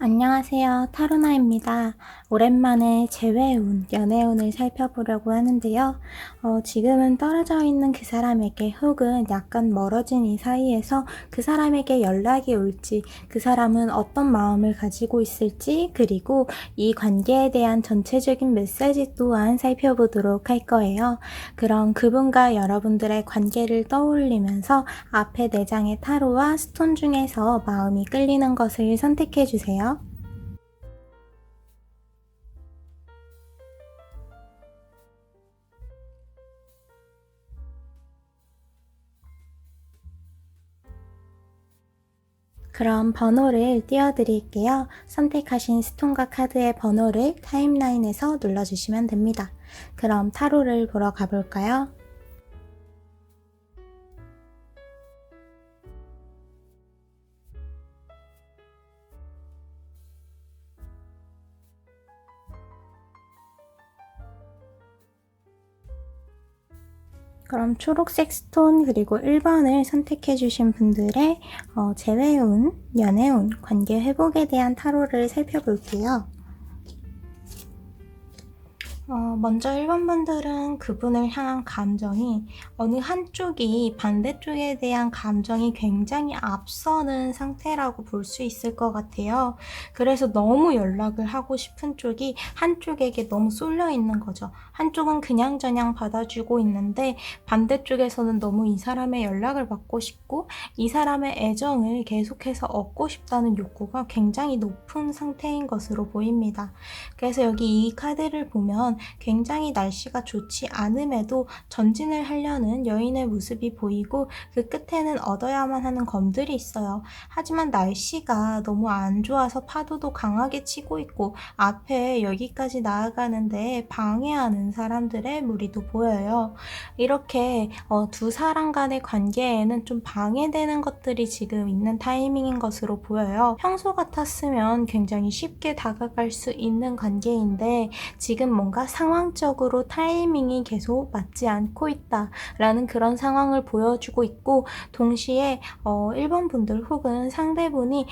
안녕하세요. 타로나입니다. 오랜만에 재회운, 연애운을 살펴보려고 하는데요. 지금은 떨어져 있는 그 사람에게 혹은 약간 멀어진 이 사이에서 그 사람에게 연락이 올지, 그 사람은 어떤 마음을 가지고 있을지, 그리고 이 관계에 대한 전체적인 메시지 또한 살펴보도록 할 거예요. 그럼 그분과 여러분들의 관계를 떠올리면서 앞에 4장의 타로와 스톤 중에서 마음이 끌리는 것을 선택해 주세요. 그럼 번호를 띄워드릴게요. 선택하신 스톤과 카드의 번호를 타임라인에서 눌러주시면 됩니다. 그럼 타로를 보러 가볼까요? 그럼 초록색 스톤 그리고 1번을 선택해 주신 분들의 재회운, 연애운, 관계 회복에 대한 타로를 살펴볼게요. 먼저 1번 분들은 그분을 향한 감정이 어느 한쪽이 반대쪽에 대한 감정이 굉장히 앞서는 상태라고 볼 수 있을 것 같아요. 그래서 너무 연락을 하고 싶은 쪽이 한쪽에게 너무 쏠려 있는 거죠. 한쪽은 그냥저냥 받아주고 있는데 반대쪽에서는 너무 이 사람의 연락을 받고 싶고 이 사람의 애정을 계속해서 얻고 싶다는 욕구가 굉장히 높은 상태인 것으로 보입니다. 그래서 여기 이 카드를 보면 굉장히 날씨가 좋지 않음에도 전진을 하려는 여인의 모습이 보이고 그 끝에는 얻어야만 하는 검들이 있어요. 하지만 날씨가 너무 안 좋아서 파도도 강하게 치고 있고 앞에 여기까지 나아가는데 방해하는 사람들의 무리도 보여요. 이렇게 두 사람 간의 관계에는 좀 방해되는 것들이 지금 있는 타이밍인 것으로 보여요. 평소 같았으면 굉장히 쉽게 다가갈 수 있는 관계인데 지금 뭔가 상황적으로 타이밍이 계속 맞지 않고 있다라는 그런 상황을 보여주고 있고 동시에 1번 분들 혹은 상대분이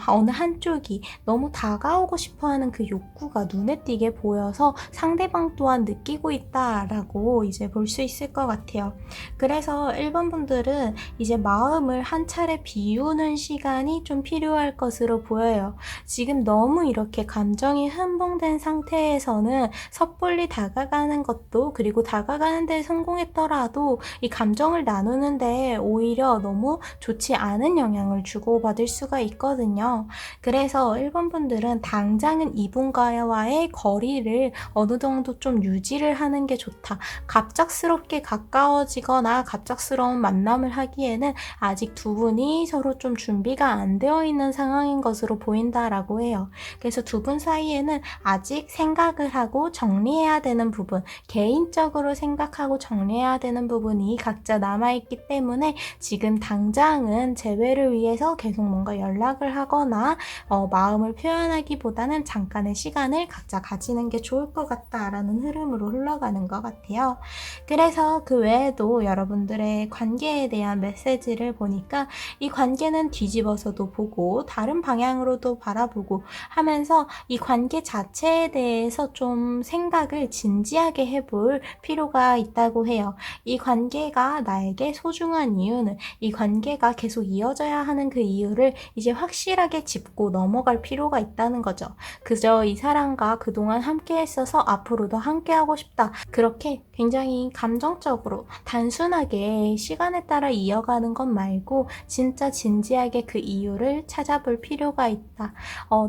어느 한쪽이 너무 다가오고 싶어하는 그 욕구가 눈에 띄게 보여서 상대방 또한 느끼고 있다라고 이제 볼 수 있을 것 같아요. 그래서 1번 분들은 이제 마음을 한 차례 비우는 시간이 좀 필요할 것으로 보여요. 지금 너무 이렇게 감정이 흥분된 상태에서는 섣불리 다가가는 것도 그리고 다가가는 데 성공했더라도 이 감정을 나누는데 오히려 너무 좋지 않은 영향을 주고받을 수가 있거든요. 그래서 1번 분들은 당장은 이분과의 거리를 어느 정도 좀 유지를 하는 게 좋다. 갑작스럽게 가까워지거나 갑작스러운 만남을 하기에는 아직 두 분이 서로 좀 준비가 안 되어 있는 상황인 것으로 보인다라고 해요. 그래서 두 분 사이에는 아직 생각을 하고 정리해야 되는 부분, 개인적으로 생각하고 정리해야 되는 부분이 각자 남아있기 때문에 지금 당장은 재회를 위해서 계속 뭔가 연락을 하거나 마음을 표현하기보다는 잠깐의 시간을 각자 가지는 게 좋을 것 같다라는 흐름으로 흘러가는 것 같아요. 그래서 그 외에도 여러분들의 관계에 대한 메시지를 보니까 이 관계는 뒤집어서도 보고 다른 방향으로도 바라보고 하면서 이 관계 자체에 대해서 좀 생각을 진지하게 해볼 필요가 있다고 해요. 이 관계가 나에게 소중한 이유는 이 관계가 계속 이어져야 하는 그 이유를 이제 확실하게 짚고 넘어갈 필요가 있다는 거죠. 그저 이 사람과 그동안 함께 했어서 앞으로도 함께 하고 싶다. 그렇게 굉장히 감정적으로 단순하게 시간에 따라 이어가는 것 말고 진짜 진지하게 그 이유를 찾아볼 필요가 있다.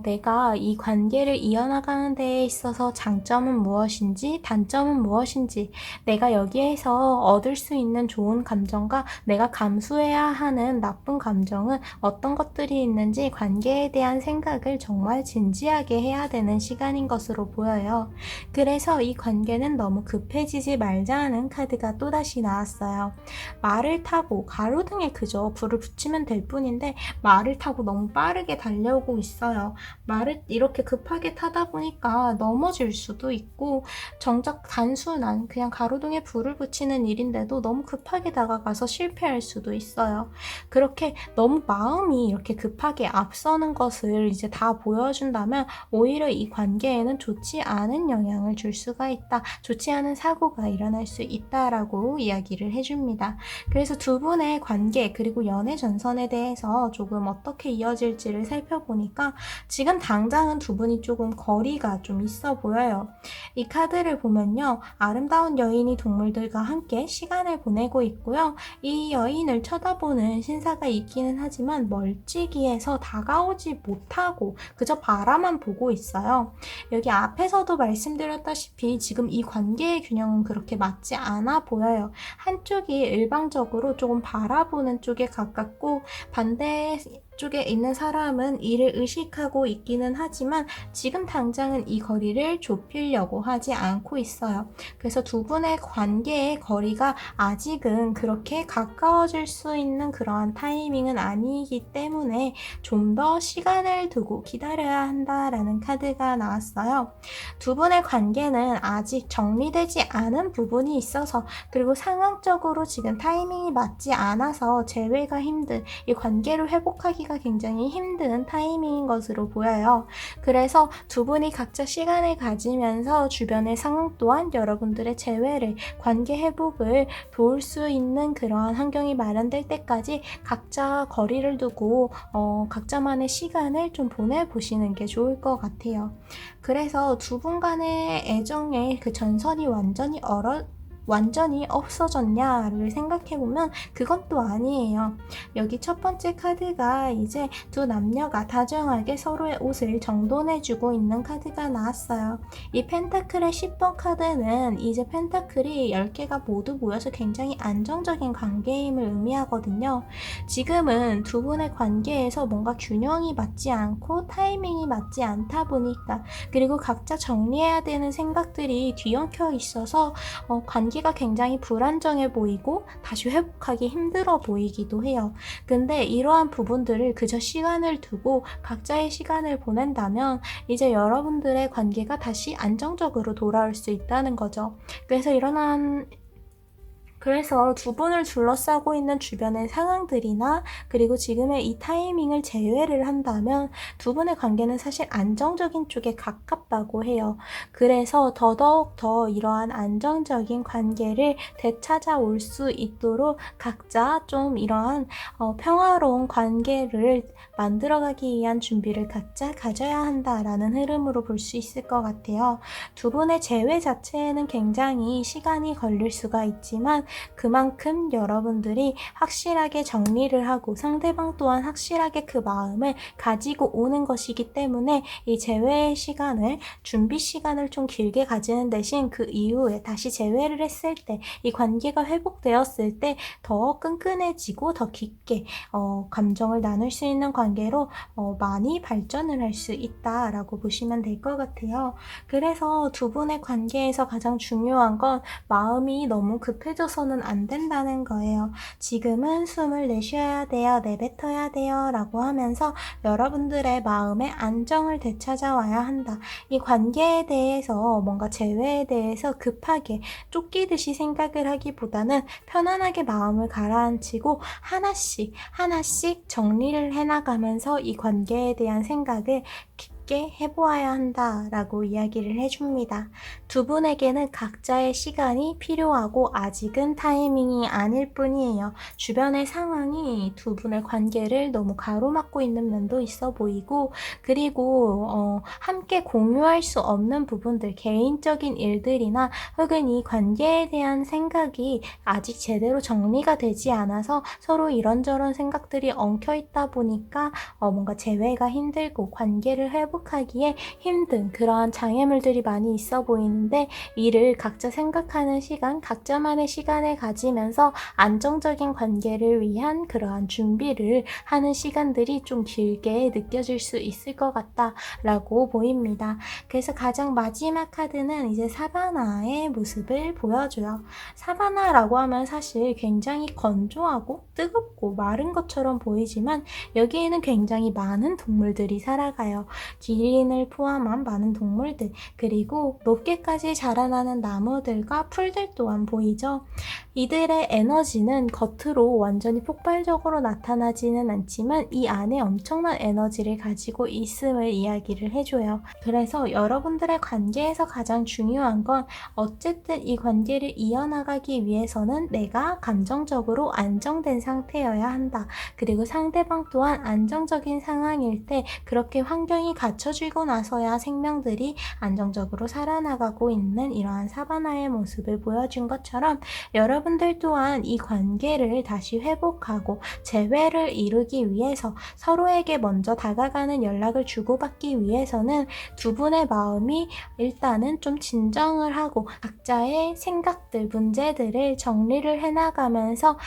내가 이 관계를 이어나가는 데 있어서 장점은 무엇인지 단점은 무엇인지 내가 여기에서 얻을 수 있는 좋은 감정과 내가 감수해야 하는 나쁜 감정은 어떤 것들이 있는지 관계에 대한 생각을 정말 진지하게 해야 되는 시간인 것으로 보여요. 그래서 이 관계는 너무 급해지지 말자는 카드가 또다시 나왔어요. 말을 타고 가로등에 그저 불을 붙이면 될 뿐인데 말을 타고 너무 빠르게 달려오고 있어요. 말을 이렇게 급하게 타다 보니까 넘어질 수도 있고 있고 정작 단순한 그냥 가로등에 불을 붙이는 일인데도 너무 급하게 다가가서 실패할 수도 있어요. 그렇게 너무 마음이 이렇게 급하게 앞서는 것을 이제 다 보여준다면 오히려 이 관계에는 좋지 않은 영향을 줄 수가 있다. 좋지 않은 사고가 일어날 수 있다라고 이야기를 해줍니다. 그래서 두 분의 관계 그리고 연애 전선에 대해서 조금 어떻게 이어질지를 살펴보니까 지금 당장은 두 분이 조금 거리가 좀 있어 보여요. 이 카드를 보면요. 아름다운 여인이 동물들과 함께 시간을 보내고 있고요. 이 여인을 쳐다보는 신사가 있기는 하지만 멀찍이에서 다가오지 못하고 그저 바라만 보고 있어요. 여기 앞에서도 말씀드렸다시피 지금 이 관계의 균형은 그렇게 맞지 않아 보여요. 한쪽이 일방적으로 조금 바라보는 쪽에 가깝고 반대 쪽에 있는 사람은 이를 의식하고 있기는 하지만 지금 당장은 이 거리를 좁히려고 하지 않고 있어요. 그래서 두 분의 관계의 거리가 아직은 그렇게 가까워질 수 있는 그러한 타이밍은 아니기 때문에 좀 더 시간을 두고 기다려야 한다라는 카드가 나왔어요. 두 분의 관계는 아직 정리되지 않은 부분이 있어서 그리고 상황적으로 지금 타이밍이 맞지 않아서 재회가 힘든 이 관계를 회복하기가 굉장히 힘든 타이밍인 것으로 보여요. 그래서 두 분이 각자 시간을 가지면서 주변의 상황 또한 여러분들의 재회를 관계 회복을 도울 수 있는 그러한 환경이 마련될 때까지 각자 거리를 두고 각자만의 시간을 좀 보내보시는 게 좋을 것 같아요. 그래서 두 분 간의 애정의 그 전선이 완전히 없어졌냐를 생각해보면 그건 또 아니에요. 여기 첫 번째 카드가 이제 두 남녀가 다정하게 서로의 옷을 정돈해주고 있는 카드가 나왔어요. 이 펜타클의 10번 카드는 이제 펜타클이 10개가 모두 모여서 굉장히 안정적인 관계임을 의미하거든요. 지금은 두 분의 관계에서 뭔가 균형이 맞지 않고 타이밍이 맞지 않다 보니까 그리고 각자 정리해야 되는 생각들이 뒤엉켜 있어서 관계가 굉장히 불안정해 보이고 다시 회복하기 힘들어 보이기도 해요. 근데 이러한 부분들을 그저 시간을 두고 각자의 시간을 보낸다면 이제 여러분들의 관계가 다시 안정적으로 돌아올 수 있다는 거죠. 그래서 두 분을 둘러싸고 있는 주변의 상황들이나 그리고 지금의 이 타이밍을 제외를 한다면 두 분의 관계는 사실 안정적인 쪽에 가깝다고 해요. 그래서 더더욱 더 이러한 안정적인 관계를 되찾아올 수 있도록 각자 좀 이러한 평화로운 관계를 만들어가기 위한 준비를 각자 가져야 한다라는 흐름으로 볼 수 있을 것 같아요. 두 분의 재회 자체에는 굉장히 시간이 걸릴 수가 있지만 그만큼 여러분들이 확실하게 정리를 하고 상대방 또한 확실하게 그 마음을 가지고 오는 것이기 때문에 이 재회의 시간을 준비 시간을 좀 길게 가지는 대신 그 이후에 다시 재회를 했을 때 이 관계가 회복되었을 때 더 끈끈해지고 더 깊게 감정을 나눌 수 있는 관계로 많이 발전을 할 수 있다라고 보시면 될 것 같아요. 그래서 두 분의 관계에서 가장 중요한 건 마음이 너무 급해져서는 안 된다는 거예요. 지금은 숨을 내쉬어야 돼요. 내뱉어야 돼요. 라고 하면서 여러분들의 마음의 안정을 되찾아와야 한다. 이 관계에 대해서 뭔가 재회에 대해서 급하게 쫓기듯이 생각을 하기보다는 편안하게 마음을 가라앉히고 하나씩 정리를 해나가면서 이 관계에 대한 생각을 깊게 해보아야 한다라고 이야기를 해줍니다. 두 분에게는 각자의 시간이 필요하고 아직은 타이밍이 아닐 뿐이에요. 주변의 상황이 두 분의 관계를 너무 가로막고 있는 면도 있어 보이고 그리고 함께 공유할 수 없는 부분들, 개인적인 일들이나 혹은 이 관계에 대한 생각이 아직 제대로 정리가 되지 않아서 서로 이런저런 생각들이 엉켜 있다 보니까 뭔가 재회가 힘들고 관계를 회복하기에 힘든 그러한 장애물들이 많이 있어 보이는데 이를 각자 생각하는 시간, 각자만의 시간을 가지면서 안정적인 관계를 위한 그러한 준비를 하는 시간들이 좀 길게 느껴질 수 있을 것 같다라고 보입니다. 그래서 가장 마지막 카드는 이제 사바나의 모습을 보여줘요. 사바나라고 하면 사실 굉장히 건조하고 뜨겁고 마른 것처럼 보이지만 여기에는 굉장히 많은 동물들이 살아가요. 기린을 포함한 많은 동물들, 그리고 높게까지 자라나는 나무들과 풀들 또한 보이죠. 이들의 에너지는 겉으로 완전히 폭발적으로 나타나지는 않지만 이 안에 엄청난 에너지를 가지고 있음을 이야기를 해줘요. 그래서 여러분들의 관계에서 가장 중요한 건 어쨌든 이 관계를 이어나가기 위해서는 내가 감정적으로 안정된 상태여야 한다. 그리고 상대방 또한 안정적인 상황일 때 그렇게 환경이 갖춰지고 나서야 생명들이 안정적으로 살아나가고 있는 이러한 사바나의 모습을 보여준 것처럼 여러분들 또한 이 관계를 다시 회복하고 재회를 이루기 위해서 서로에게 먼저 다가가는 연락을 주고받기 위해서는 두 분의 마음이 일단은 좀 진정을 하고 각자의 생각들, 문제들을 정리를 해나가면서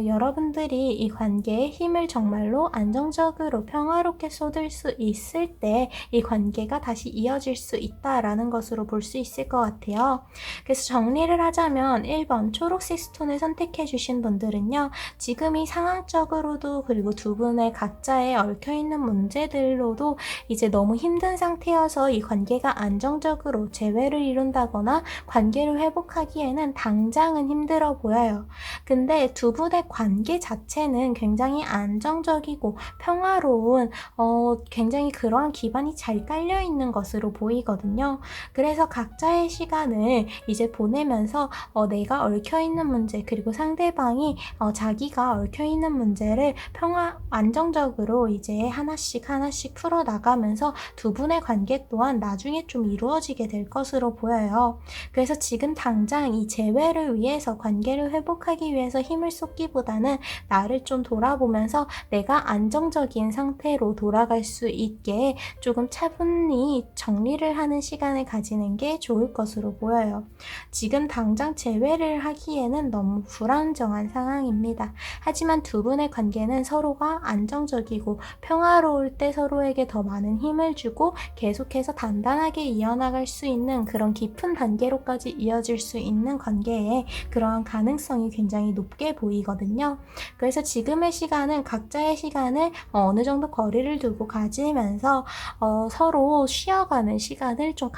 여러분들이 이 관계에 힘을 정말로 안정적으로 평화롭게 쏟을 수 있을 때 이 관계가 다시 이어질 수 있다라는 것으로 볼 수 있을 것 같아요. 그래서 정리를 하자면 1번 초록색 스톤을 선택해 주신 분들은요. 지금이 상황적으로도 그리고 두 분의 각자의 얽혀있는 문제들로도 이제 너무 힘든 상태여서 이 관계가 안정적으로 재회를 이룬다거나 관계를 회복하기에는 당장은 힘들어 보여요. 근데 두 분의 관계 자체는 굉장히 안정적이고 평화로운 굉장히 그러한 기반이 잘 깔려 있는 것으로 보이거든요. 그래서 각자의 시간을 이제 보내면서 내가 얽혀있는 문제 그리고 상대방이 자기가 얽혀있는 문제를 안정적으로 이제 하나씩 풀어나가면서 두 분의 관계 또한 나중에 좀 이루어지게 될 것으로 보여요. 그래서 지금 당장 이 재회를 위해서 관계를 회복하기 위해서 힘을 쏟기보다는 나를 좀 돌아보면서 내가 안정적인 상태로 돌아갈 수 있게 조금 차분히 정리를 하는 시간을 가지는 게 좋을 것으로 보여요. 지금 당장 재회를 하기에는 너무 불안정한 상황입니다. 하지만 두 분의 관계는 서로가 안정적이고 평화로울 때 서로에게 더 많은 힘을 주고 계속해서 단단하게 이어나갈 수 있는 그런 깊은 단계로까지 이어질 수 있는 관계에 그러한 가능성이 굉장히 높게 보이거든요. 그래서 지금의 시간은 각자의 시간을 어느 정도 거리를 두고 가지면서 서로 쉬어가는 시간을 좀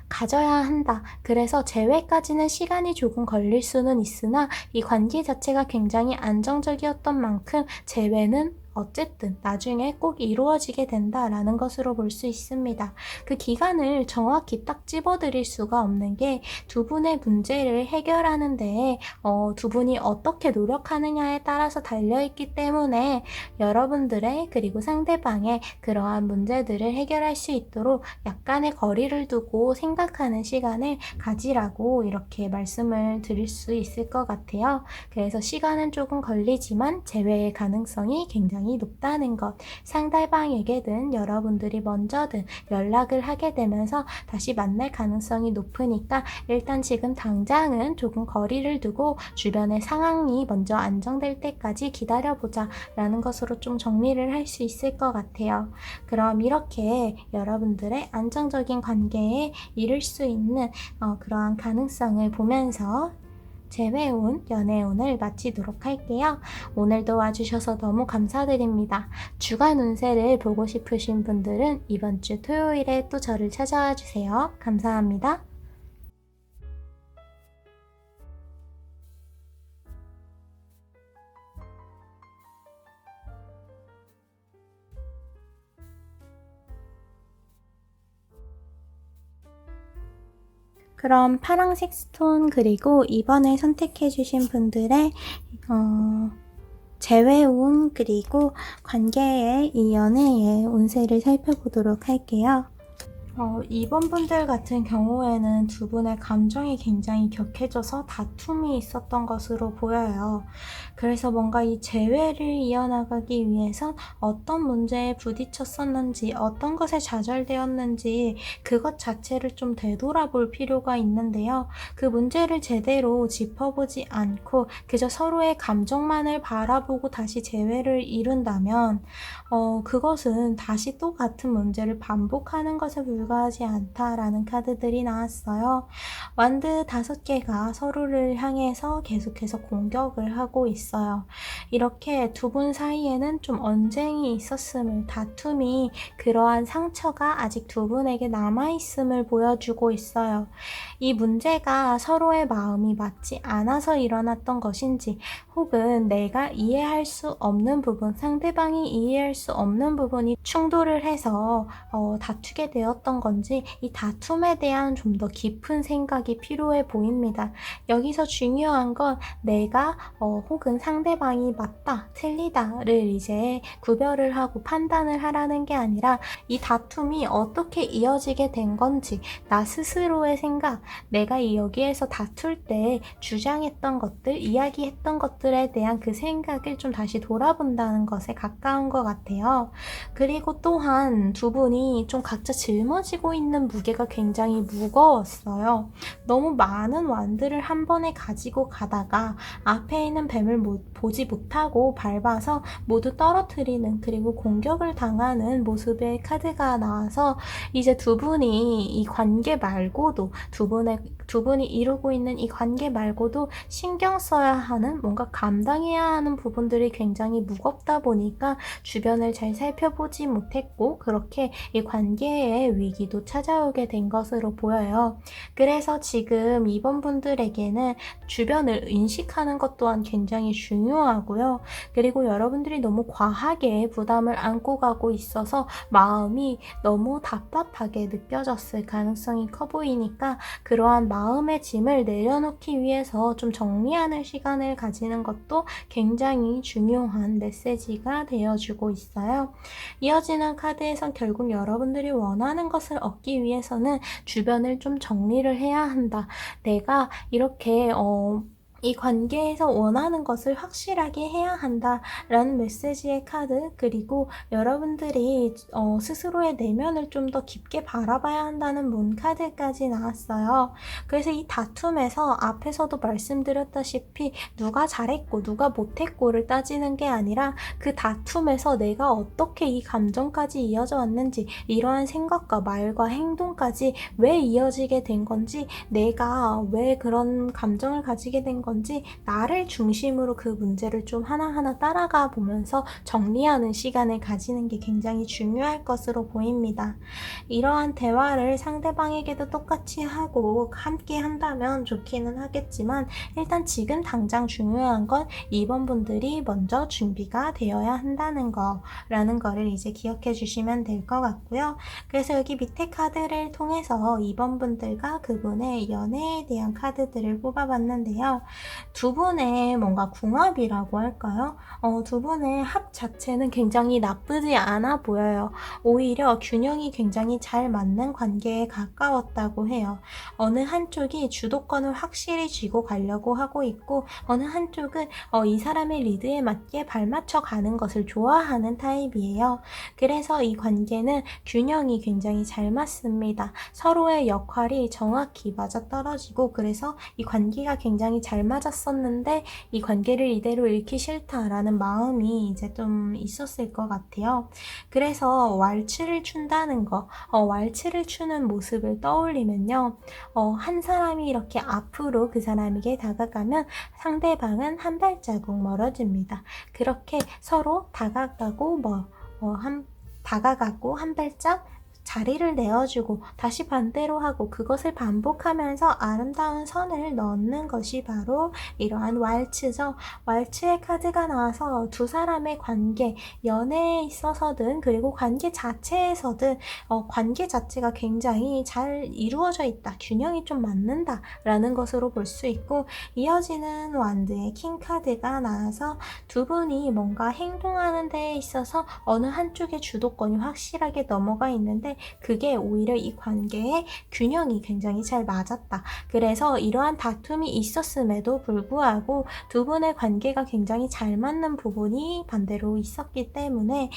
가져야 한다. 그래서 재회까지는 시간이 조금 걸릴 수는 있으나 이 관계 자체가 굉장히 안정적이었던 만큼 재회는 어쨌든 나중에 꼭 이루어지게 된다라는 것으로 볼 수 있습니다. 그 기간을 정확히 딱 집어드릴 수가 없는 게 두 분의 문제를 해결하는 데에 두 분이 어떻게 노력하느냐에 따라서 달려있기 때문에 여러분들의 그리고 상대방의 그러한 문제들을 해결할 수 있도록 약간의 거리를 두고 생각하는 시간을 가지라고 이렇게 말씀을 드릴 수 있을 것 같아요. 그래서 시간은 조금 걸리지만 재회의 가능성이 굉장히 높다는 것, 상대방에게든 여러분들이 먼저든 연락을 하게 되면서 다시 만날 가능성이 높으니까 일단 지금 당장은 조금 거리를 두고 주변의 상황이 먼저 안정될 때까지 기다려보자 라는 것으로 좀 정리를 할 수 있을 것 같아요. 그럼 이렇게 여러분들의 안정적인 관계에 이룰 수 있는 그러한 가능성을 보면서 재회운 연애운을 마치도록 할게요. 오늘도 와주셔서 너무 감사드립니다. 주간 운세를 보고 싶으신 분들은 이번 주 토요일에 또 저를 찾아와 주세요. 감사합니다. 그럼 파랑색 스톤 그리고 이번에 선택해주신 분들의 재회운 그리고 관계의 이 연애의 운세를 살펴보도록 할게요. 이번 분들 같은 경우에는 두 분의 감정이 굉장히 격해져서 다툼이 있었던 것으로 보여요. 그래서 뭔가 이 재회를 이어나가기 위해선 어떤 문제에 부딪혔었는지, 어떤 것에 좌절되었는지 그것 자체를 좀 되돌아볼 필요가 있는데요. 그 문제를 제대로 짚어보지 않고 그저 서로의 감정만을 바라보고 다시 재회를 이룬다면 그것은 다시 또 같은 문제를 반복하는 것에 불과하지 않다라는 카드들이 나왔어요. 완드 5개가 서로를 향해서 계속해서 공격을 하고 있어요. 이렇게 두 분 사이에는 좀 언쟁이 있었음을, 다툼이, 그러한 상처가 아직 두 분에게 남아있음을 보여주고 있어요. 이 문제가 서로의 마음이 맞지 않아서 일어났던 것인지, 혹은 내가 이해할 수 없는 부분, 상대방이 이해할 수 없는 부분이 충돌을 해서 다투게 되었던 건지, 이 다툼에 대한 좀 더 깊은 생각이 필요해 보입니다. 여기서 중요한 건 내가 혹은 상대방이 맞다, 틀리다를 이제 구별을 하고 판단을 하라는 게 아니라, 이 다툼이 어떻게 이어지게 된 건지, 나 스스로의 생각, 내가 여기에서 다툴 때 주장했던 것들, 이야기했던 것들에 대한 그 생각을 좀 다시 돌아본다는 것에 가까운 것 같아요. 그리고 또한 두 분이 좀 각자 짊어지고 있는 무게가 굉장히 무거웠어요. 너무 많은 완드를 한 번에 가지고 가다가 앞에 있는 뱀을 보지 못하고 밟아서 모두 떨어뜨리는, 그리고 공격을 당하는 모습의 카드가 나와서 이제 두 분이 이 관계 말고도, 두 분이 이루고 있는 이 관계 말고도 신경 써야 하는, 뭔가 감당해야 하는 부분들이 굉장히 무겁다 보니까 주변을 잘 살펴보지 못했고, 그렇게 이 관계의 위기도 찾아오게 된 것으로 보여요. 그래서 지금 이번 분들에게는 주변을 인식하는 것 또한 굉장히 중요하고요. 그리고 여러분들이 너무 과하게 부담을 안고 가고 있어서 마음이 너무 답답하게 느껴졌을 가능성이 커 보이니까, 그러한 마음의 짐을 내려놓기 위해서 좀 정리하는 시간을 가지는 것도 굉장히 중요한 메시지가 되어주고 있어요. 이어지는 카드에선 결국 여러분들이 원하는 것을 얻기 위해서는 주변을 좀 정리를 해야 한다. 내가 이렇게 이 관계에서 원하는 것을 확실하게 해야 한다라는 메시지의 카드, 그리고 여러분들이 스스로의 내면을 좀 더 깊게 바라봐야 한다는 문 카드까지 나왔어요. 그래서 이 다툼에서 앞에서도 말씀드렸다시피 누가 잘했고 누가 못했고를 따지는 게 아니라, 그 다툼에서 내가 어떻게 이 감정까지 이어져 왔는지, 이러한 생각과 말과 행동까지 왜 이어지게 된 건지, 내가 왜 그런 감정을 가지게 된 건지, 나를 중심으로 그 문제를 좀 하나하나 따라가 보면서 정리하는 시간을 가지는 게 굉장히 중요할 것으로 보입니다. 이러한 대화를 상대방에게도 똑같이 하고 함께 한다면 좋기는 하겠지만, 일단 지금 당장 중요한 건 이번 분들이 먼저 준비가 되어야 한다는 거라는 거를 이제 기억해 주시면 될 것 같고요. 그래서 여기 밑에 카드를 통해서 이번 분들과 그분의 연애에 대한 카드들을 뽑아봤는데요. 두 분의 뭔가 궁합이라고 할까요? 두 분의 합 자체는 굉장히 나쁘지 않아 보여요. 오히려 균형이 굉장히 잘 맞는 관계에 가까웠다고 해요. 어느 한쪽이 주도권을 확실히 쥐고 가려고 하고 있고, 어느 한쪽은 이 사람의 리드에 맞게 발맞춰 가는 것을 좋아하는 타입이에요. 그래서 이 관계는 균형이 굉장히 잘 맞습니다. 서로의 역할이 정확히 맞아떨어지고, 그래서 이 관계가 굉장히 잘 맞았었는데 이 관계를 이대로 잃기 싫다라는 마음이 이제 좀 있었을 것 같아요. 그래서 왈츠를 춘다는 거, 왈츠를 추는 모습을 떠올리면요, 한 사람이 이렇게 앞으로 그 사람에게 다가가면 상대방은 한 발자국 멀어집니다. 그렇게 서로 다가가고 다가가고 한 발짝 자리를 내어주고 다시 반대로 하고, 그것을 반복하면서 아름다운 선을 넣는 것이 바로 이러한 왈츠죠. 왈츠의 카드가 나와서 두 사람의 관계, 연애에 있어서든 그리고 관계 자체에서든 관계 자체가 굉장히 잘 이루어져 있다, 균형이 좀 맞는다 라는 것으로 볼 수 있고, 이어지는 완드의 킹 카드가 나와서 두 분이 뭔가 행동하는 데에 있어서 어느 한쪽의 주도권이 확실하게 넘어가 있는데, 그게 오히려 이 관계의 균형이 굉장히 잘 맞았다. 그래서 이러한 다툼이 있었음에도 불구하고 두 분의 관계가 굉장히 잘 맞는 부분이 반대로 있었기 때문에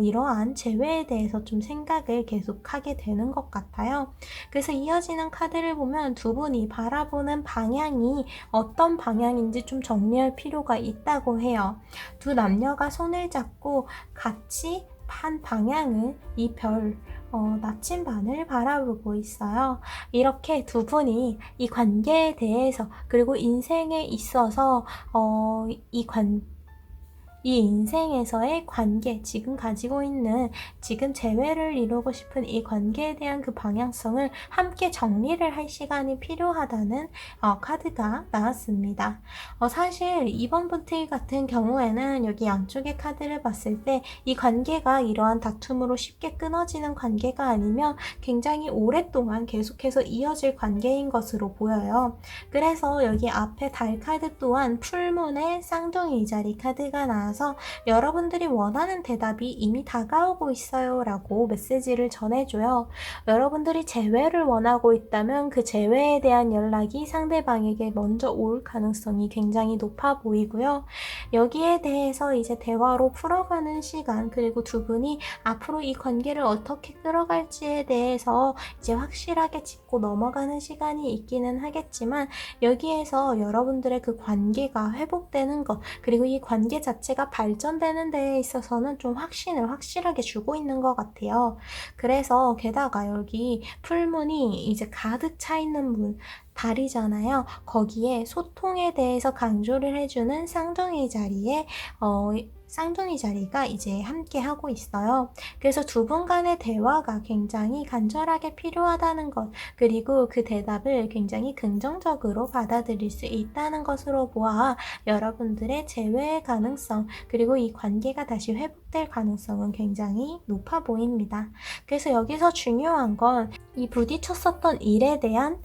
이러한 재회에 대해서 좀 생각을 계속하게 되는 것 같아요. 그래서 이어지는 카드를 보면 두 분이 바라보는 방향이 어떤 방향인지 좀 정리할 필요가 있다고 해요. 두 남녀가 손을 잡고 같이 한 방향은 이 별, 나침반을 바라보고 있어요. 이렇게 두 분이 이 관계에 대해서 그리고 인생에 있어서 이 인생에서의 관계, 지금 가지고 있는 지금 재회를 이루고 싶은 이 관계에 대한 그 방향성을 함께 정리를 할 시간이 필요하다는 카드가 나왔습니다. 사실 이번 분틀 같은 경우에는 여기 양쪽의 카드를 봤을 때 이 관계가 이러한 다툼으로 쉽게 끊어지는 관계가 아니면 굉장히 오랫동안 계속해서 이어질 관계인 것으로 보여요. 그래서 여기 앞에 달 카드 또한 풀문의 쌍둥이 자리 카드가 나와서 여러분들이 원하는 대답이 이미 다가오고 있어요 라고 메시지를 전해줘요. 여러분들이 재회를 원하고 있다면 그 재회에 대한 연락이 상대방에게 먼저 올 가능성이 굉장히 높아 보이고요. 여기에 대해서 이제 대화로 풀어가는 시간, 그리고 두 분이 앞으로 이 관계를 어떻게 끌어갈지에 대해서 이제 확실하게 짚고 넘어가는 시간이 있기는 하겠지만, 여기에서 여러분들의 그 관계가 회복되는 것, 그리고 이 관계 자체가 발전되는 데에 있어서는 좀 확신을 확실하게 주고 있는 것 같아요. 그래서 게다가 여기 풀문이 이제 가득 차 있는 문, 달이잖아요. 거기에 소통에 대해서 강조를 해주는 쌍둥이 자리에 쌍둥이 자리가 이제 함께 하고 있어요. 그래서 두 분 간의 대화가 굉장히 간절하게 필요하다는 것, 그리고 그 대답을 굉장히 긍정적으로 받아들일 수 있다는 것으로 보아 여러분들의 재회의 가능성, 그리고 이 관계가 다시 회복될 가능성은 굉장히 높아 보입니다. 그래서 여기서 중요한 건 이 부딪혔었던 일에 대한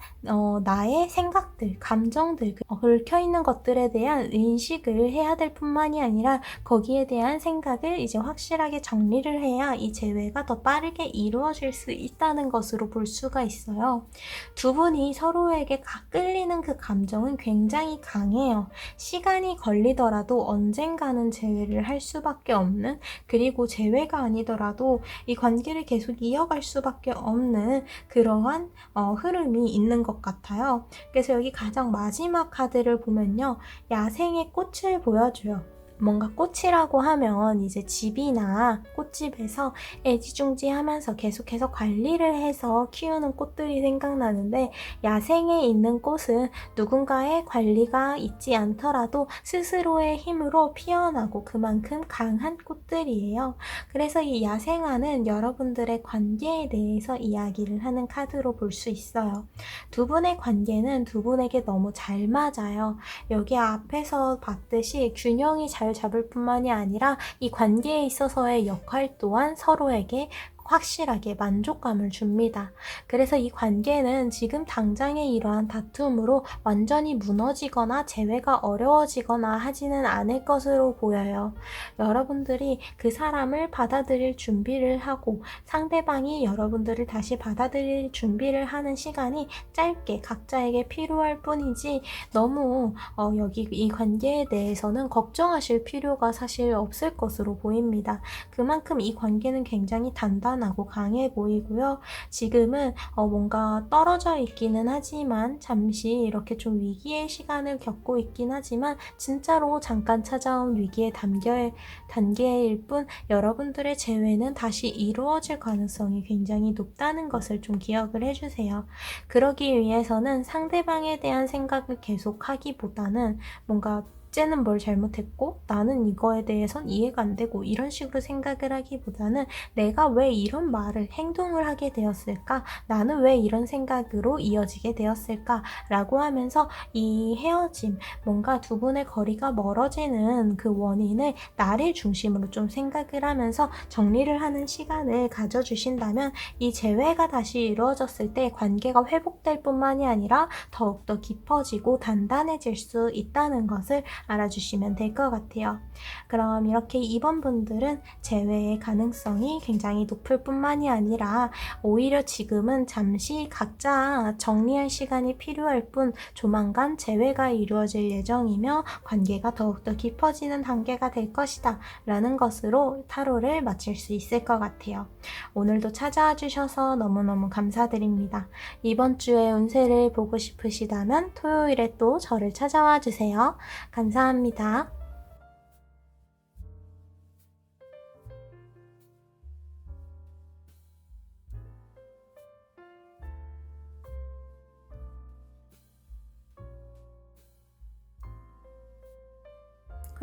나의 생각들, 감정들, 얽혀있는 것들에 대한 인식을 해야 될 뿐만이 아니라 거기에 대한 생각을 이제 확실하게 정리를 해야 이 재회가 더 빠르게 이루어질 수 있다는 것으로 볼 수가 있어요. 두 분이 서로에게 끌리는 그 감정은 굉장히 강해요. 시간이 걸리더라도 언젠가는 재회를 할 수밖에 없는, 그리고 재회가 아니더라도 이 관계를 계속 이어갈 수밖에 없는 그러한 흐름이 있는 것 같아요. 그래서 여기 가장 마지막 카드를 보면요, 야생의 꽃을 보여줘요. 뭔가 꽃이라고 하면 이제 집이나 꽃집에서 애지중지하면서 계속해서 관리를 해서 키우는 꽃들이 생각나는데, 야생에 있는 꽃은 누군가의 관리가 있지 않더라도 스스로의 힘으로 피어나고 그만큼 강한 꽃들이에요. 그래서 이 야생화는 여러분들의 관계에 대해서 이야기를 하는 카드로 볼 수 있어요. 두 분의 관계는 두 분에게 너무 잘 맞아요. 여기 앞에서 봤듯이 균형이 잘 잡을 뿐만이 아니라 이 관계에 있어서의 역할 또한 서로에게 확실하게 만족감을 줍니다. 그래서 이 관계는 지금 당장의 이러한 다툼으로 완전히 무너지거나 재회가 어려워지거나 하지는 않을 것으로 보여요. 여러분들이 그 사람을 받아들일 준비를 하고 상대방이 여러분들을 다시 받아들일 준비를 하는 시간이 짧게 각자에게 필요할 뿐이지, 너무 여기 이 관계에 대해서는 걱정하실 필요가 사실 없을 것으로 보입니다. 그만큼 이 관계는 굉장히 단단하고 강해 보이고요. 지금은 뭔가 떨어져 있기는 하지만, 잠시 이렇게 좀 위기의 시간을 겪고 있긴 하지만 진짜로 잠깐 찾아온 위기의 단계일 뿐, 여러분들의 재회는 다시 이루어질 가능성이 굉장히 높다는 것을 좀 기억을 해주세요. 그러기 위해서는 상대방에 대한 생각을 계속하기보다는 뭔가 쟤는 뭘 잘못했고 나는 이거에 대해선 이해가 안 되고 이런 식으로 생각을 하기보다는 내가 왜 이런 말을, 행동을 하게 되었을까? 나는 왜 이런 생각으로 이어지게 되었을까? 라고 하면서 이 헤어짐, 뭔가 두 분의 거리가 멀어지는 그 원인을 나를 중심으로 좀 생각을 하면서 정리를 하는 시간을 가져주신다면, 이 재회가 다시 이루어졌을 때 관계가 회복될 뿐만이 아니라 더욱더 깊어지고 단단해질 수 있다는 것을 알아주시면 될 것 같아요. 그럼 이렇게 2번 분들은 재회의 가능성이 굉장히 높을 뿐만이 아니라 오히려 지금은 잠시 각자 정리할 시간이 필요할 뿐 조만간 재회가 이루어질 예정이며 관계가 더욱더 깊어지는 단계가 될 것이다 라는 것으로 타로를 마칠 수 있을 것 같아요. 오늘도 찾아와 주셔서 너무너무 감사드립니다. 이번 주에 운세를 보고 싶으시다면 토요일에 또 저를 찾아와 주세요. 감사합니다.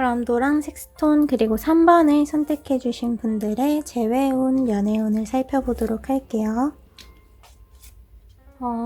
그럼 노란색 스톤 그리고 3번을 선택해주신 분들의 재회운, 연애운을 살펴보도록 할게요.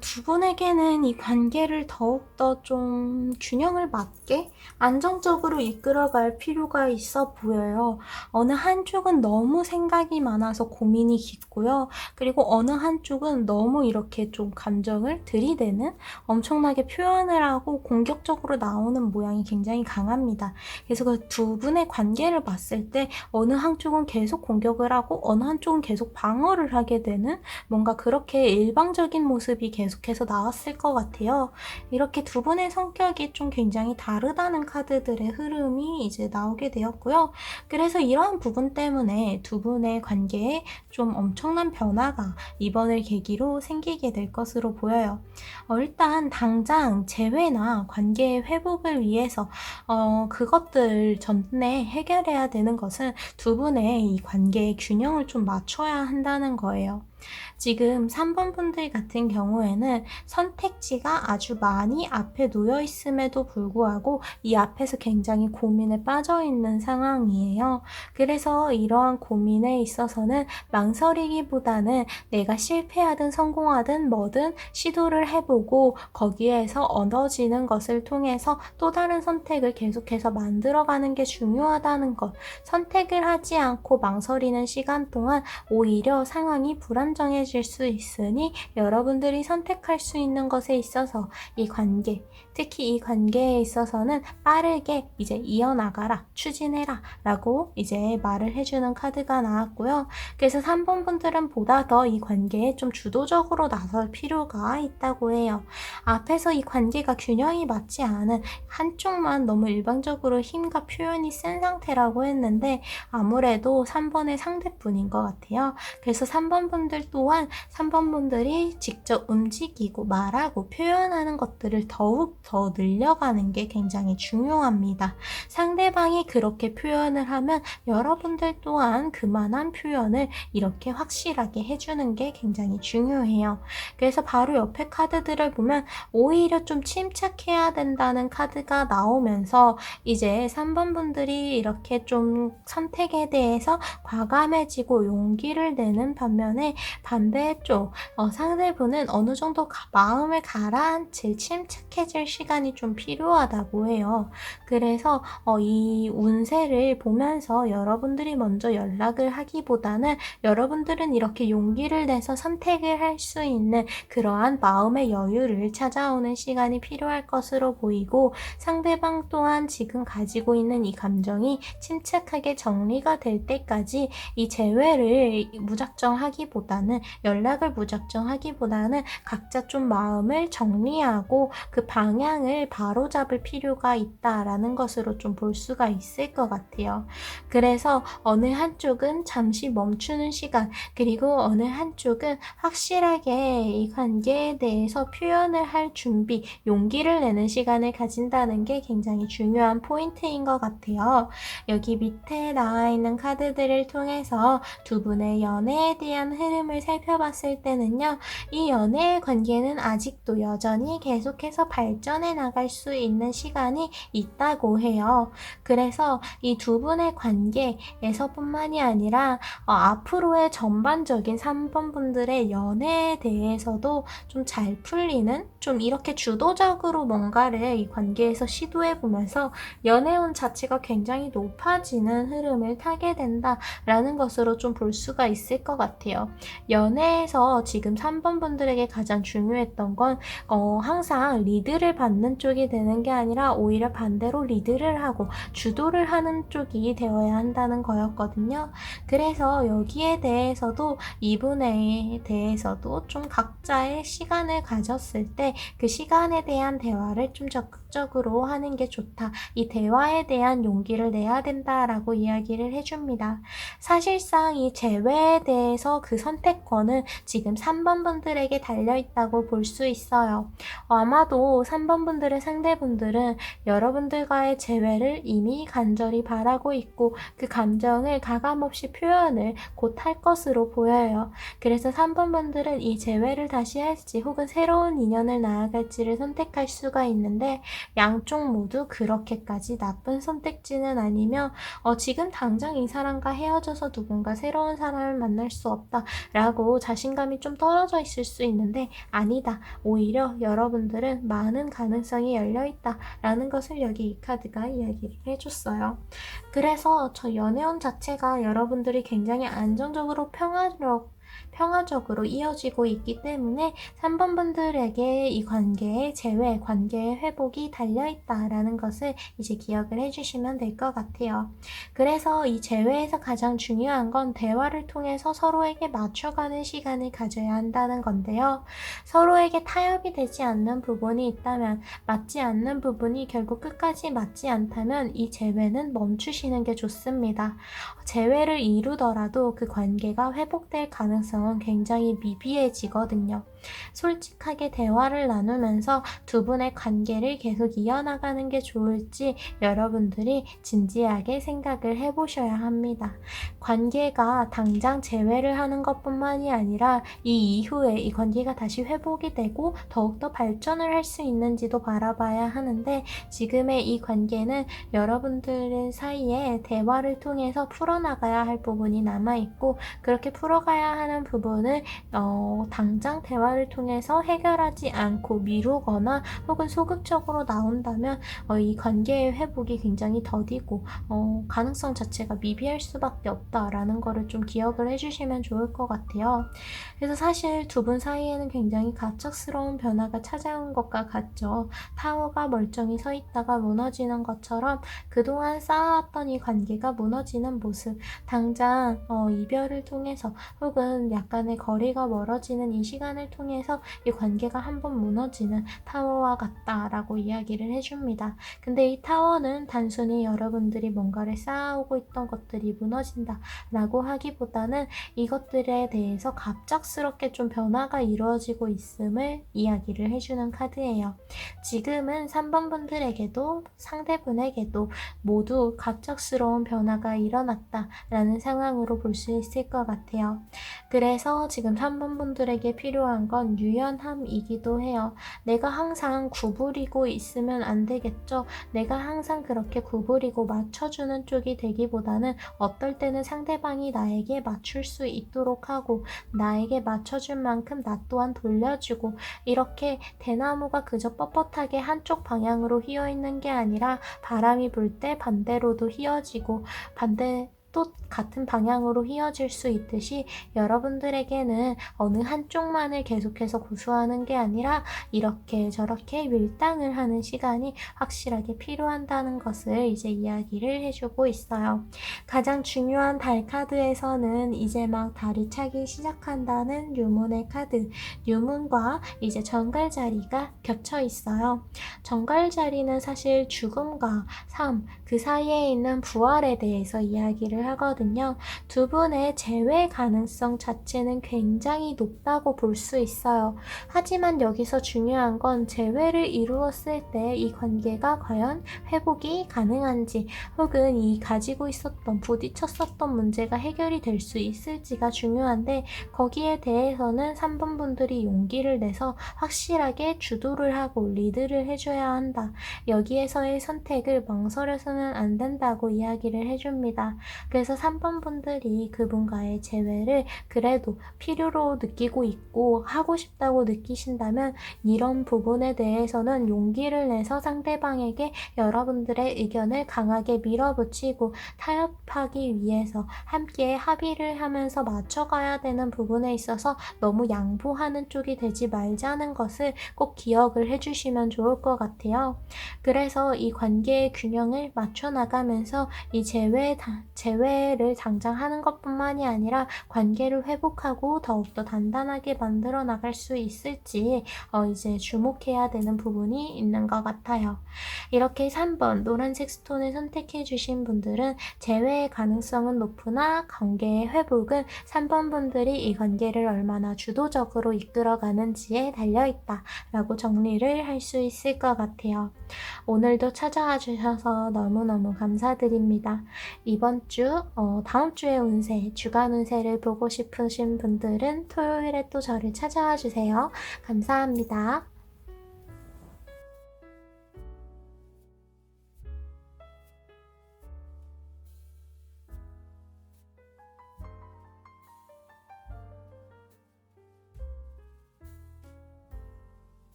두 분에게는 이 관계를 더욱더 좀 균형을 맞게 안정적으로 이끌어갈 필요가 있어 보여요. 어느 한쪽은 너무 생각이 많아서 고민이 깊고요. 그리고 어느 한쪽은 너무 이렇게 좀 감정을 들이대는, 엄청나게 표현을 하고 공격적으로 나오는 모양이 굉장히 강합니다. 그래서 그 두 분의 관계를 봤을 때 어느 한쪽은 계속 공격을 하고 어느 한쪽은 계속 방어를 하게 되는, 뭔가 그렇게 일방적인 모습이 계속해서 나왔을 것 같아요. 이렇게 두 분의 성격이 좀 굉장히 다르다는 카드들의 흐름이 이제 나오게 되었고요. 그래서 이러한 부분 때문에 두 분의 관계에 좀 엄청난 변화가 이번을 계기로 생기게 될 것으로 보여요. 일단 당장 재회나 관계의 회복을 위해서 그것들 전에 해결해야 되는 것은 두 분의 이 관계의 균형을 좀 맞춰야 한다는 거예요. 지금 3번 분들 같은 경우에는 선택지가 아주 많이 앞에 놓여 있음에도 불구하고 이 앞에서 굉장히 고민에 빠져 있는 상황이에요. 그래서 이러한 고민에 있어서는 망설이기보다는 내가 실패하든 성공하든 뭐든 시도를 해보고 거기에서 얻어지는 것을 통해서 또 다른 선택을 계속해서 만들어가는 게 중요하다는 것. 선택을 하지 않고 망설이는 시간 동안 오히려 상황이 불안정해질 수 있으니 여러분들이 선택할 수 있는 것에 있어서 이 관계, 특히 이 관계에 있어서는 빠르게 이제 이어나가라, 추진해라 라고 이제 말을 해주는 카드가 나왔고요. 그래서 3번 분들은 보다 더 이 관계에 좀 주도적으로 나설 필요가 있다고 해요. 앞에서 이 관계가 균형이 맞지 않은 한쪽만 너무 일방적으로 힘과 표현이 센 상태라고 했는데 아무래도 3번의 상대분인 것 같아요. 그래서 3번 분들 또한 3번 분들이 직접 움직이고 말하고 표현하는 것들을 더욱 더 늘려가는 게 굉장히 중요합니다. 상대방이 그렇게 표현을 하면 여러분들 또한 그만한 표현을 이렇게 확실하게 해주는 게 굉장히 중요해요. 그래서 바로 옆에 카드들을 보면 오히려 좀 침착해야 된다는 카드가 나오면서 이제 3번 분들이 이렇게 좀 선택에 대해서 과감해지고 용기를 내는 반면에 반대쪽 상대분은 어느 정도 마음을 가라앉힐 침착해질 시간이 좀 필요하다고 해요. 그래서 이 운세를 보면서 여러분들이 먼저 연락을 하기보다는 여러분들은 이렇게 용기를 내서 선택을 할 수 있는 그러한 마음의 여유를 찾아오는 시간이 필요할 것으로 보이고, 상대방 또한 지금 가지고 있는 이 감정이 침착하게 정리가 될 때까지 이 재회를 무작정 하기보다는, 연락을 무작정 하기보다는 각자 좀 마음을 정리하고 그 방향을 바로잡을 필요가 있다라는 것으로 좀 볼 수가 있을 것 같아요. 그래서 어느 한쪽은 잠시 멈추는 시간, 그리고 어느 한쪽은 확실하게 이 관계에 대해서 표현을 할 준비, 용기를 내는 시간을 가진다는 게 굉장히 중요한 포인트인 것 같아요. 여기 밑에 나와 있는 카드들을 통해서 두 분의 연애에 대한 흐름을 살펴봤을 때는요, 이 연애의 관계는 아직도 여전히 계속해서 발전해 나갈 수 있는 시간이 있다고 해요. 그래서 이 두 분의 관계에서뿐만이 아니라 앞으로의 전반적인 3번 분들의 연애에 대해서도 좀 잘 풀리는, 좀 이렇게 주도적으로 뭔가를 이 관계에서 시도해보면서 연애운 자체가 굉장히 높아지는 흐름을 타게 된다라는 것으로 좀 볼 수가 있을 것 같아요. 연애에서 지금 3번 분들에게 가장 중요했던 건 항상 리드를 받는 쪽이 되는 게 아니라 오히려 반대로 리드를 하고 주도를 하는 쪽이 되어야 한다는 거였거든요. 그래서 여기에 대해서도 이분에 대해서도 좀 각자의 시간을 가졌을 때 그 시간에 대한 대화를 좀 적극적으로 하는 게 좋다. 이 대화에 대한 용기를 내야 된다라고 이야기를 해줍니다. 사실상 이 재회에 대해서 그 선택권은 지금 3번 분들에게 달려있다고 볼 수 있어요. 아마도 3번 분들의 상대분들은 여러분들과의 재회를 이미 간절히 바라고 있고 그 감정을 가감없이 표현을 곧 할 것으로 보여요. 그래서 3번 분들은 이 재회를 다시 할지 혹은 새로운 인연을 나아갈지를 선택할 수가 있는데 양쪽 모두 그렇게까지 나쁜 선택지는 아니며 지금 당장 이 사람과 헤어져서 누군가 새로운 사람을 만날 수 없다 라고 자신감이 좀 떨어져 있을 수 있는데 아니다. 오히려 여러분들은 많은 가능성이 열려있다 라는 것을 여기 이 카드가 이야기를 해줬어요. 그래서 저 연애운 자체가 여러분들이 굉장히 안정적으로 평화적으로 이어지고 있기 때문에 3번 분들에게 이 관계의 재회, 관계의 회복이 달려있다라는 것을 이제 기억을 해주시면 될 것 같아요. 그래서 이 재회에서 가장 중요한 건 대화를 통해서 서로에게 맞춰가는 시간을 가져야 한다는 건데요. 서로에게 타협이 되지 않는 부분이 있다면, 맞지 않는 부분이 결국 끝까지 맞지 않다면 이 재회는 멈추시는 게 좋습니다. 재회를 이루더라도 그 관계가 회복될 가능성은 굉장히 미비해지거든요. 솔직하게 대화를 나누면서 두 분의 관계를 계속 이어나가는 게 좋을지 여러분들이 진지하게 생각을 해보셔야 합니다. 관계가 당장 재회를 하는 것뿐만이 아니라 이 이후에 이 관계가 다시 회복이 되고 더욱더 발전을 할 수 있는지도 바라봐야 하는데 지금의 이 관계는 여러분들 사이에 대화를 통해서 풀어나가야 할 부분이 남아있고 그렇게 풀어가야 하는 부분을 당장 대화를 통해서 해결하지 않고 미루거나 혹은 소극적으로 나온다면 이 관계의 회복이 굉장히 더디고 가능성 자체가 미비할 수밖에 없다라는 거를 좀 기억을 해주시면 좋을 것 같아요. 그래서 사실 두 분 사이에는 굉장히 갑작스러운 변화가 찾아온 것과 같죠. 타워가 멀쩡히 서 있다가 무너지는 것처럼 그동안 쌓아왔던 이 관계가 무너지는 모습, 당장 이별을 통해서 혹은 약간의 거리가 멀어지는 이 시간을 통해서 이 관계가 한번 무너지는 타워와 같다라고 이야기를 해줍니다. 근데 이 타워는 단순히 여러분들이 뭔가를 쌓아오고 있던 것들이 무너진다 라고 하기보다는 이것들에 대해서 갑작스럽게 좀 변화가 이루어지고 있음을 이야기를 해주는 카드예요. 지금은 3번 분들에게도 상대분에게도 모두 갑작스러운 변화가 일어났다라는 상황으로 볼 수 있을 것 같아요. 그래서 지금 3번 분들에게 필요한 건 유연함이기도 해요. 내가 항상 구부리고 있으면 안 되겠죠. 내가 항상 그렇게 구부리고 맞춰주는 쪽이 되기보다는 어떨 때는 상대방이 나에게 맞출 수 있도록 하고 나에게 맞춰줄 만큼 나 또한 돌려주고 이렇게 대나무가 그저 뻣뻣하게 한쪽 방향으로 휘어있는 게 아니라 바람이 불 때 반대로도 휘어지고 또 같은 방향으로 휘어질 수 있듯이 여러분들에게는 어느 한쪽만을 계속해서 고수하는 게 아니라 이렇게 저렇게 밀당을 하는 시간이 확실하게 필요한다는 것을 이제 이야기를 해주고 있어요. 가장 중요한 달 카드에서는 이제 막 달이 차기 시작한다는 유문의 카드, 유문과 이제 정갈자리가 겹쳐 있어요. 정갈자리는 사실 죽음과 삶, 그 사이에 있는 부활에 대해서 이야기를 하거든요. 두 분의 재회 가능성 자체는 굉장히 높다고 볼 수 있어요. 하지만 여기서 중요한 건 재회를 이루었을 때 이 관계가 과연 회복이 가능한지 혹은 이 가지고 있었던 부딪혔었던 문제가 해결이 될 수 있을지가 중요한데 거기에 대해서는 3번 분들이 용기를 내서 확실하게 주도를 하고 리드를 해줘야 한다. 여기에서의 선택을 망설여서는 안 된다고 이야기를 해줍니다. 그래서 3번 분들이 그분과의 재회를 그래도 필요로 느끼고 있고 하고 싶다고 느끼신다면 이런 부분에 대해서는 용기를 내서 상대방에게 여러분들의 의견을 강하게 밀어붙이고 타협하기 위해서 함께 합의를 하면서 맞춰가야 되는 부분에 있어서 너무 양보하는 쪽이 되지 말자는 것을 꼭 기억을 해주시면 좋을 것 같아요. 그래서 이 관계의 균형을 맞춰나가면서 이 재회 재회를 당장 하는 것뿐만이 아니라 관계를 회복하고 더욱더 단단하게 만들어 나갈 수 있을지 이제 주목해야 되는 부분이 있는 것 같아요. 이렇게 3번 노란색 스톤을 선택해 주신 분들은 재회의 가능성은 높으나 관계의 회복은 3번 분들이 이 관계를 얼마나 주도적으로 이끌어 가는지에 달려있다 라고 정리를 할 수 있을 것 같아요. 오늘도 찾아와 주셔서 너무너무 감사드립니다. 이번 주, 다음 주의 운세, 주간 운세를 보고 싶으신 분들은 토요일에 또 저를 찾아와 주세요. 감사합니다.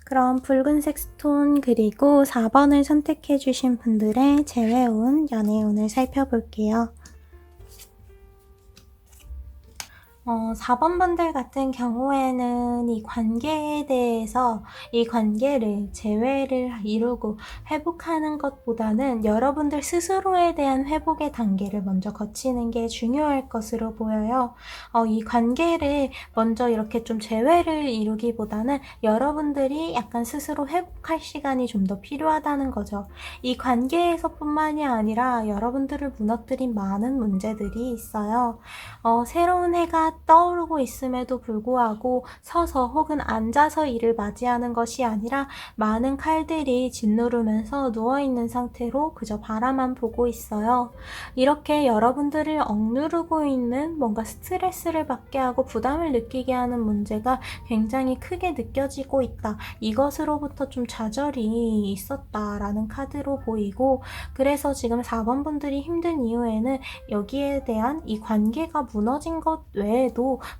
그럼 붉은색 스톤 그리고 4번을 선택해 주신 분들의 재회운, 연애운을 살펴볼게요. 4번 분들 같은 경우에는 이 관계에 대해서 이 관계를 재회를 이루고 회복하는 것보다는 여러분들 스스로에 대한 회복의 단계를 먼저 거치는 게 중요할 것으로 보여요. 이 관계를 먼저 이렇게 좀 재회를 이루기보다는 여러분들이 약간 스스로 회복할 시간이 좀 더 필요하다는 거죠. 이 관계에서뿐만이 아니라 여러분들을 무너뜨린 많은 문제들이 있어요. 새로운 해가 떠오르고 있음에도 불구하고 서서 혹은 앉아서 이를 맞이하는 것이 아니라 많은 칼들이 짓누르면서 누워있는 상태로 그저 바라만 보고 있어요. 이렇게 여러분들을 억누르고 있는 뭔가 스트레스를 받게 하고 부담을 느끼게 하는 문제가 굉장히 크게 느껴지고 있다. 이것으로부터 좀 좌절이 있었다라는 카드로 보이고, 그래서 지금 4번 분들이 힘든 이유에는 여기에 대한 이 관계가 무너진 것 외에도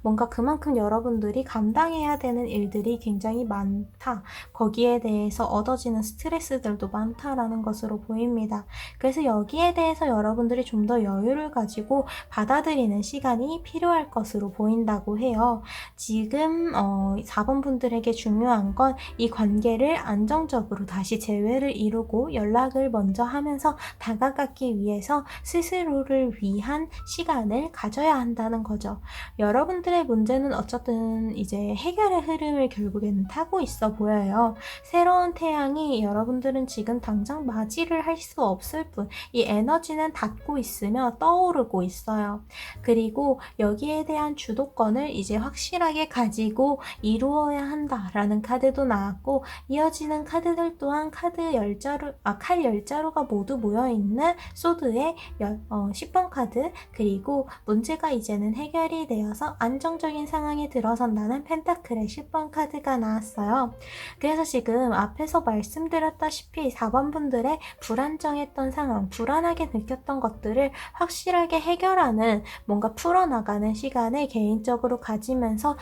뭔가 그만큼 여러분들이 감당해야 되는 일들이 굉장히 많다. 거기에 대해서 얻어지는 스트레스들도 많다라는 것으로 보입니다. 그래서 여기에 대해서 여러분들이 좀 더 여유를 가지고 받아들이는 시간이 필요할 것으로 보인다고 해요. 지금 4번 분들에게 중요한 건 이 관계를 안정적으로 다시 재회를 이루고 연락을 먼저 하면서 다가가기 위해서 스스로를 위한 시간을 가져야 한다는 거죠. 여러분들의 문제는 어쨌든 이제 해결의 흐름을 결국에는 타고 있어 보여요. 새로운 태양이 여러분들은 지금 당장 맞이를 할 수 없을 뿐 이 에너지는 닿고 있으며 떠오르고 있어요. 그리고 여기에 대한 주도권을 이제 확실하게 가지고 이루어야 한다라는 카드도 나왔고, 이어지는 카드들 또한 칼 10자루가 모두 모여있는 소드의 10번 카드, 그리고 문제가 이제는 해결이 되어서 안정적인 상황에 들어선다는 펜타클의 10번 카드가 나왔어요. 그래서 지금 앞에서 말씀드렸다시피 4번 분들의 불안정했던 상황, 불안하게 느꼈던 것들을 확실하게 해결하는, 뭔가 풀어나가는 시간을 개인적으로 가지면서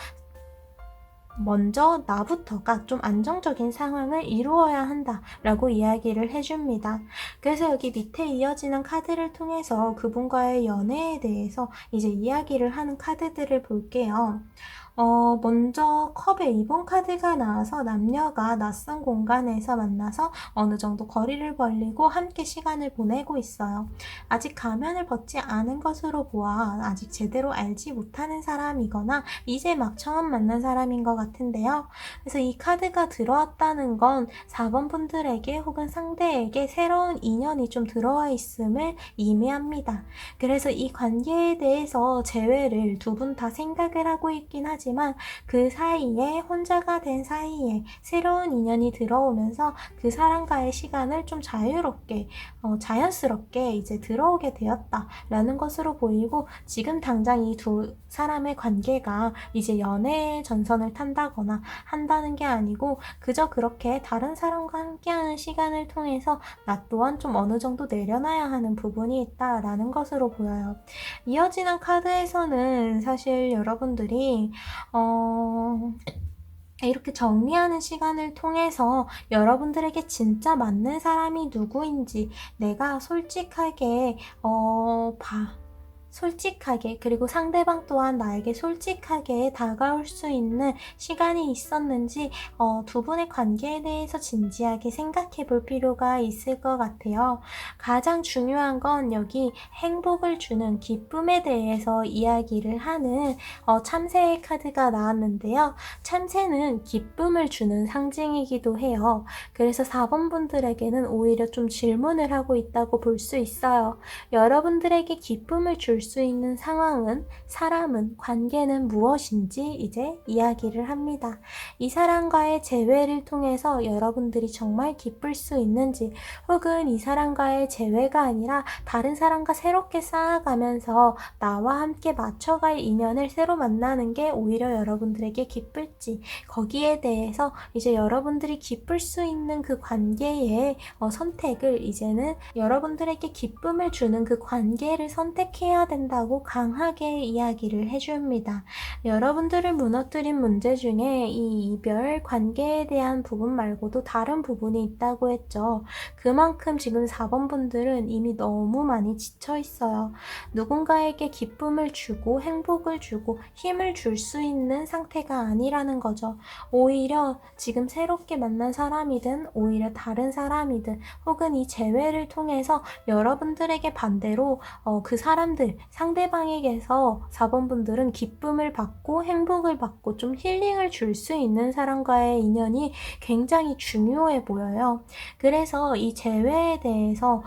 먼저 나부터가 좀 안정적인 상황을 이루어야 한다라고 이야기를 해줍니다. 그래서 여기 밑에 이어지는 카드를 통해서 그분과의 연애에 대해서 이제 이야기를 하는 카드들을 볼게요. 먼저 컵의 2번 카드가 나와서 남녀가 낯선 공간에서 만나서 어느 정도 거리를 벌리고 함께 시간을 보내고 있어요. 아직 가면을 벗지 않은 것으로 보아 아직 제대로 알지 못하는 사람이거나 이제 막 처음 만난 사람인 것 같은데요. 그래서 이 카드가 들어왔다는 건 4번 분들에게 혹은 상대에게 새로운 인연이 좀 들어와 있음을 의미합니다. 그래서 이 관계에 대해서 재회를 두 분 다 생각을 하고 있긴 하지만 그 사이에, 혼자가 된 사이에 새로운 인연이 들어오면서 그 사람과의 시간을 좀 자유롭게 자연스럽게 이제 들어오게 되었다라는 것으로 보이고, 지금 당장 이 두 사람의 관계가 이제 연애의 전선을 탄다거나 한다는 게 아니고 그저 그렇게 다른 사람과 함께하는 시간을 통해서 나 또한 좀 어느 정도 내려놔야 하는 부분이 있다라는 것으로 보여요. 이어지는 카드에서는 사실 여러분들이 이렇게 정리하는 시간을 통해서 여러분들에게 진짜 맞는 사람이 누구인지 내가 솔직하게 솔직하게, 그리고 상대방 또한 나에게 솔직하게 다가올 수 있는 시간이 있었는지 두 분의 관계에 대해서 진지하게 생각해 볼 필요가 있을 것 같아요. 가장 중요한 건 여기 행복을 주는 기쁨에 대해서 이야기를 하는 참새의 카드가 나왔는데요. 참새는 기쁨을 주는 상징이기도 해요. 그래서 4번 분들에게는 오히려 좀 질문을 하고 있다고 볼 수 있어요. 여러분들에게 기쁨을 줄 수 있는 상황은, 사람은, 관계는 무엇인지 이제 이야기를 합니다. 이 사람과의 재회를 통해서 여러분들이 정말 기쁠 수 있는지, 혹은 이 사람과의 재회가 아니라 다른 사람과 새롭게 쌓아가면서 나와 함께 맞춰갈 인연을 새로 만나는 게 오히려 여러분들에게 기쁠지, 거기에 대해서 이제 여러분들이 기쁠 수 있는 그 관계의 선택을, 이제는 여러분들에게 기쁨을 주는 그 관계를 선택해야 된다고 강하게 이야기를 해줍니다. 여러분들을 무너뜨린 문제 중에 이 이별 관계에 대한 부분 말고도 다른 부분이 있다고 했죠. 그만큼 지금 4번 분들은 이미 너무 많이 지쳐 있어요. 누군가에게 기쁨을 주고 행복을 주고 힘을 줄 수 있는 상태가 아니라는 거죠. 오히려 지금 새롭게 만난 사람이든 오히려 다른 사람이든 혹은 이 재회를 통해서 여러분들에게 반대로 그 사람들, 상대방에게서 4번 분들은 기쁨을 받고 행복을 받고 좀 힐링을 줄 수 있는 사람과의 인연이 굉장히 중요해 보여요. 그래서 이 재회에 대해서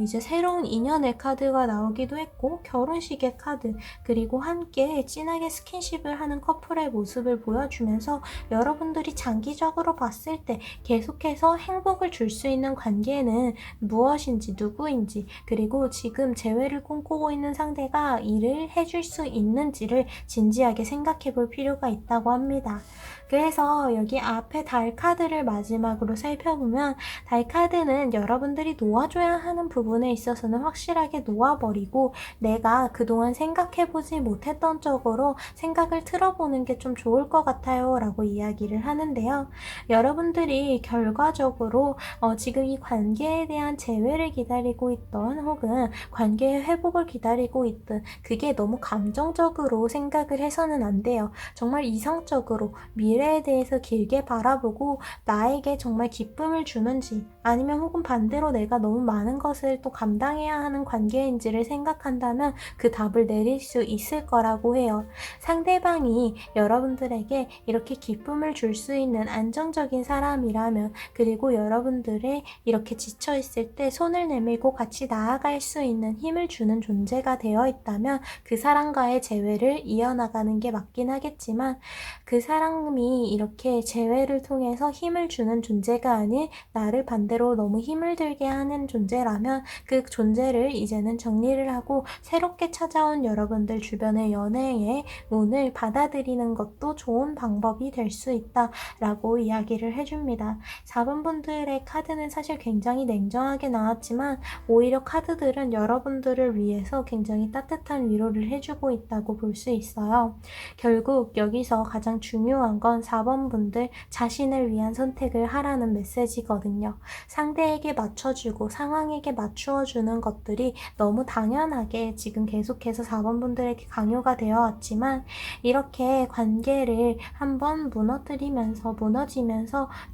이제 새로운 인연의 카드가 나오기도 했고, 결혼식의 카드, 그리고 함께 진하게 스킨십을 하는 커플의 모습을 보여주면서 여러분들이 장기적으로 봤을 때 계속해서 행복을 줄 수 있는 관계는 무엇인지, 누구인지, 그리고 지금 재회를 꿈꾸고 있는 상대가 이를 해줄 수 있는지를 진지하게 생각해 볼 필요가 있다고 합니다. 그래서 여기 앞에 달 카드를 마지막으로 살펴보면, 달 카드는 여러분들이 놓아줘야 하는 부분에 있어서는 확실하게 놓아버리고 내가 그동안 생각해보지 못했던 쪽으로 생각을 틀어보는 게 좀 좋을 것 같아요 라고 이야기를 하는데요. 여러분들이 결과적으로 지금 이 관계에 대한 재회를 기다리고 있던, 혹은 관계의 회복을 기다리고 있든, 그게 너무 감정적으로 생각을 해서는 안 돼요. 정말 이성적으로 미래에 대해서 길게 바라보고 나에게 정말 기쁨을 주는지, 아니면 혹은 반대로 내가 너무 많은 것을 또 감당해야 하는 관계인지를 생각한다면 그 답을 내릴 수 있을 거라고 해요. 상대방이 여러분들에게 이렇게 기쁨을 줄 수 있는 안정적인 사람이라면, 그리고 여러분들의 이렇게 지쳐있을 때 손을 내밀고 같이 나아갈 수 있는 힘을 주는 존재가 되어 있다면 그 사람과의 재회를 이어나가는 게 맞긴 하겠지만, 그 사람이 이렇게 재회를 통해서 힘을 주는 존재가 아닌 나를 반대로 너무 힘을 들게 하는 존재라면 그 존재를 이제는 정리를 하고 새롭게 찾아온 여러분들 주변의 연애의 운을 받아들이는 것도 좋은 방법이 될 수 있다라고 이야기를 해줍니다. 4번 분들의 카드는 사실 굉장히 냉정하게 나왔지만 오히려 카드들은 여러분들을 위해서 굉장히 따뜻한 위로를 해주고 있다고 볼 수 있어요. 결국 여기서 가장 중요한 건 4번 분들 자신을 위한 선택을 하라는 메시지거든요. 상대에게 맞춰주고 상황에게 맞추어주는 것들이 너무 당연하게 지금 계속해서 4번 분들에게 강요가 되어 왔지만, 이렇게 관계를 한번 무너지면서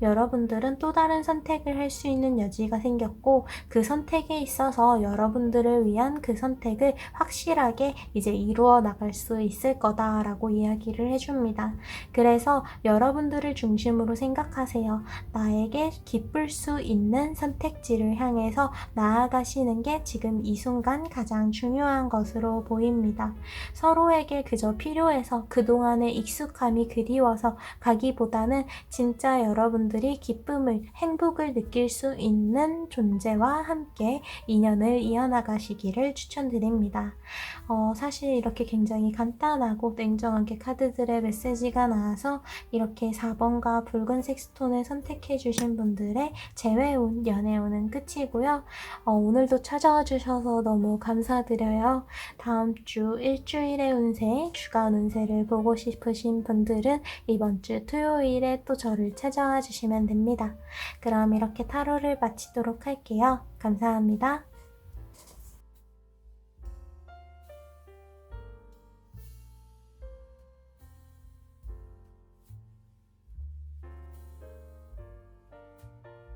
여러분들은 또 다른 선택을 할 수 있는 여지가 생겼고, 그 선택에 있어서 여러분들을 위한 그 선택을 확실하게 이제 이루어 나갈 수 있을 거다라고 이야기를 해줍니다. 그래서 여러분들을 중심으로 생각하세요. 나에게 기쁠 수 있는 선택지를 향해서 나아가시는 게 지금 이 순간 가장 중요한 것으로 보입니다. 서로에게 그저 필요해서 그동안의 익숙함이 그리워서 가기보다는 진짜 여러분들이 기쁨을, 행복을 느낄 수 있는 존재와 함께 인연을 이어나가시기를 추천드립니다. 사실 이렇게 굉장히 간단하고 냉정하게 카드들의 메시지가 나와서 이렇게 4번과 붉은색 스톤을 선택해 주신 분들의 재회운, 연애운은 끝이고요. 오늘도 찾아와 주셔서 너무 감사드려요. 다음 주 일주일의 운세, 주간 운세를 보고 싶으신 분들은 이번 주 토요일에 또 저를 찾아와 주시면 됩니다. 그럼 이렇게 타로를 마치도록 할게요. 감사합니다.